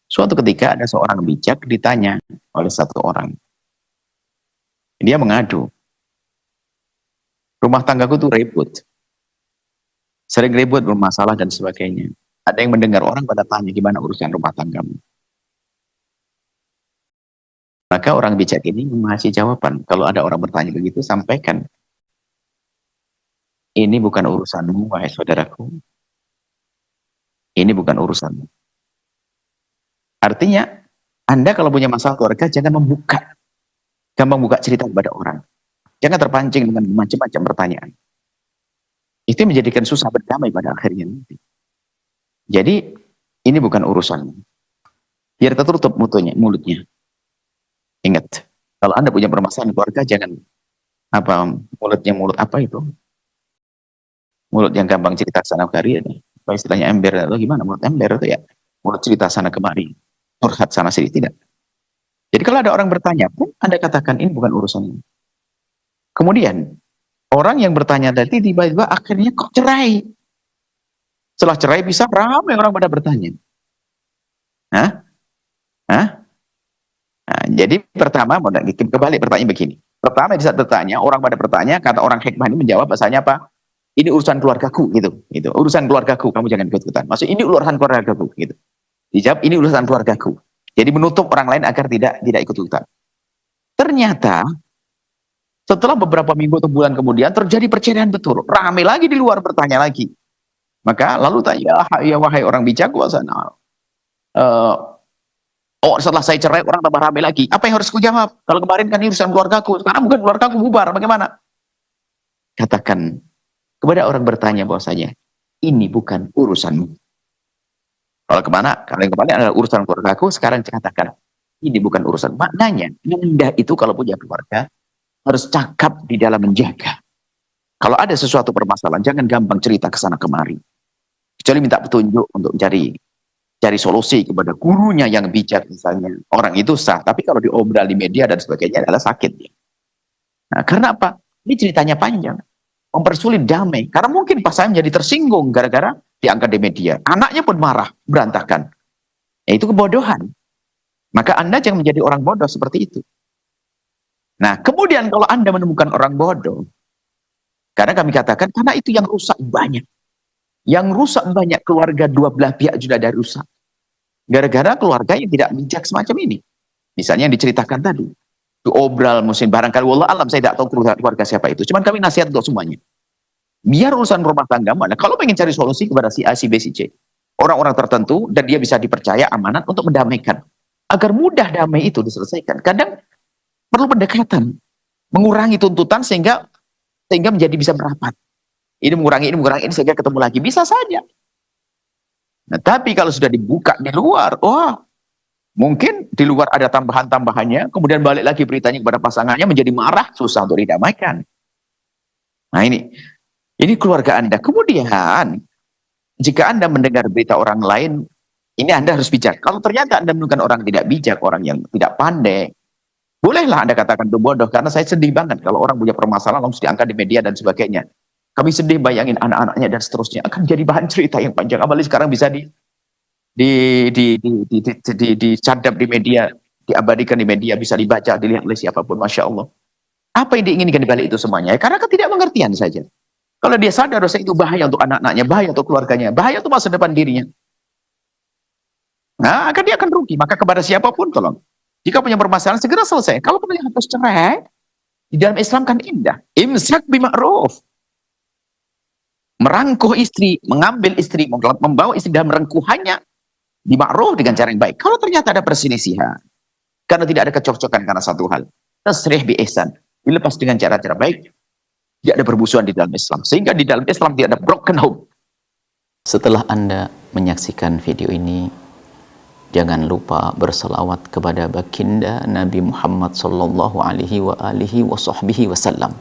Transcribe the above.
Suatu ketika ada seorang bijak ditanya oleh satu orang. Dia mengadu, rumah tanggaku tuh ribut. Sering ribut, bermasalah dan sebagainya. Ada yang mendengar orang pada tanya, gimana urusan rumah tanggamu? Maka orang bijak ini mengasih jawaban. Kalau ada orang bertanya begitu, sampaikan. Ini bukan urusanmu, wahai saudaraku. Ini bukan urusanmu. Artinya, Anda kalau punya masalah keluarga, jangan gampang buka cerita kepada orang. Jangan terpancing dengan macam-macam pertanyaan. Itu menjadikan susah berdamai pada akhirnya nanti. Jadi, ini bukan urusanmu. Biar tertutup mulutnya. Ingat, kalau Anda punya permasalahan keluarga, jangan mulutnya mulut apa itu? Mulut yang gampang cerita sana kemari, apa istilahnya ember atau gimana? Mulut ember itu ya, mulut cerita sana kemari, curhat sana sini, tidak. Jadi kalau ada orang bertanya pun, Anda katakan ini bukan urusannya. Kemudian orang yang bertanya tadi tiba-tiba akhirnya kok cerai. Setelah cerai bisa ramai orang pada bertanya. Hah? Hah? Nah, jadi pertama, kembali pertanyaan begini. Pertama di saat bertanya, orang pada bertanya, kata orang hikmah ini menjawab bahasanya apa? Ini urusan keluargaku, gitu. Urusan keluargaku, kamu jangan ikut-ikutan. Maksud ini urusan keluargaku, gitu. Dijawab ini urusan keluargaku. Jadi menutup orang lain agar tidak ikut-ikutan. Ternyata setelah beberapa minggu atau bulan kemudian terjadi perceraian betul. Ramai lagi di luar bertanya lagi. Maka lalu tanya, ya wahai orang bijak, setelah saya cerai orang tambah ramai lagi. Apa yang harus kujawab? Kalau kemarin kan ini urusan keluargaku, sekarang bukan keluargaku, bubar. Bagaimana? Katakan kepada orang bertanya bahwasanya ini bukan urusanmu. Kalau kemana? Kalau yang kemarin adalah urusan keluargaku, sekarang katakan ini bukan urusan. Maknanya Anda itu kalau punya keluarga harus cakap di dalam menjaga. Kalau ada sesuatu permasalahan, jangan gampang cerita ke sana kemari. Kecuali minta petunjuk untuk cari solusi kepada gurunya yang bijak misalnya. Orang itu sah, tapi kalau diobrol di media dan sebagainya adalah sakit. Nah, karena apa? Ini ceritanya panjang. Mempersulit damai. Karena mungkin pasangan menjadi tersinggung gara-gara diangkat di media. Anaknya pun marah, berantakan. Ya, itu kebodohan. Maka Anda jangan menjadi orang bodoh seperti itu. Nah, kemudian kalau Anda menemukan orang bodoh, karena kami katakan, karena itu yang rusak banyak. Yang rusak banyak keluarga dua belah pihak sudah ada rusak. Gara-gara keluarga yang tidak bijak semacam ini. Misalnya yang diceritakan tadi. Diobral musim barangkali, wallah alam, saya tidak tahu keluarga siapa itu. Cuman kami nasihat untuk semuanya. Biar urusan rumah tangga mana, kalau pengen cari solusi kepada si A, si B, si C. Orang-orang tertentu, dan dia bisa dipercaya amanat untuk mendamaikan. Agar mudah damai itu diselesaikan. Kadang perlu pendekatan. Mengurangi tuntutan sehingga menjadi bisa merapat. Ini mengurangi ini sehingga ketemu lagi. Bisa saja. Nah, tapi kalau sudah dibuka di luar, mungkin di luar ada tambahan-tambahannya, kemudian balik lagi beritanya kepada pasangannya, menjadi marah, susah untuk didamaikan. Nah ini keluarga Anda. Kemudian, jika Anda mendengar berita orang lain, ini Anda harus bijak. Kalau ternyata Anda menemukan orang tidak bijak, orang yang tidak pandai, bolehlah Anda katakan itu bodoh, karena saya sedih banget kalau orang punya permasalahan langsung diangkat di media dan sebagainya. Kami sedih bayangin anak-anaknya dan seterusnya akan jadi bahan cerita yang panjang. Apalagi sekarang bisa dicadap di media, diabadikan di media, bisa dibaca, dilihat oleh siapapun. Masya Allah. Apa yang diinginkan di balik itu semuanya? Karena ketidakmengertian saja. Kalau dia sadar dosa itu bahaya untuk anak-anaknya, bahaya untuk keluarganya, bahaya untuk masa depan dirinya. Nah, dia akan rugi. Maka kepada siapapun tolong. Jika punya permasalahan, segera selesai. Kalau punya harus cerai, di dalam Islam kan indah. Imsak bima'ruf. Merangkuh istri, mengambil istri, membawa istri dalam rengkuhannya, bima'ruf dengan cara yang baik. Kalau ternyata ada perselisihan, karena tidak ada kecocokan karena satu hal, tasrih bi ihsan, dilepas dengan cara-cara baik, tidak ada permusuhan di dalam Islam. Sehingga di dalam Islam tidak ada broken home. Setelah Anda menyaksikan video ini, jangan lupa berselawat kepada baginda Nabi Muhammad sallallahu alaihi wa alihi wa sahbihi wasallam.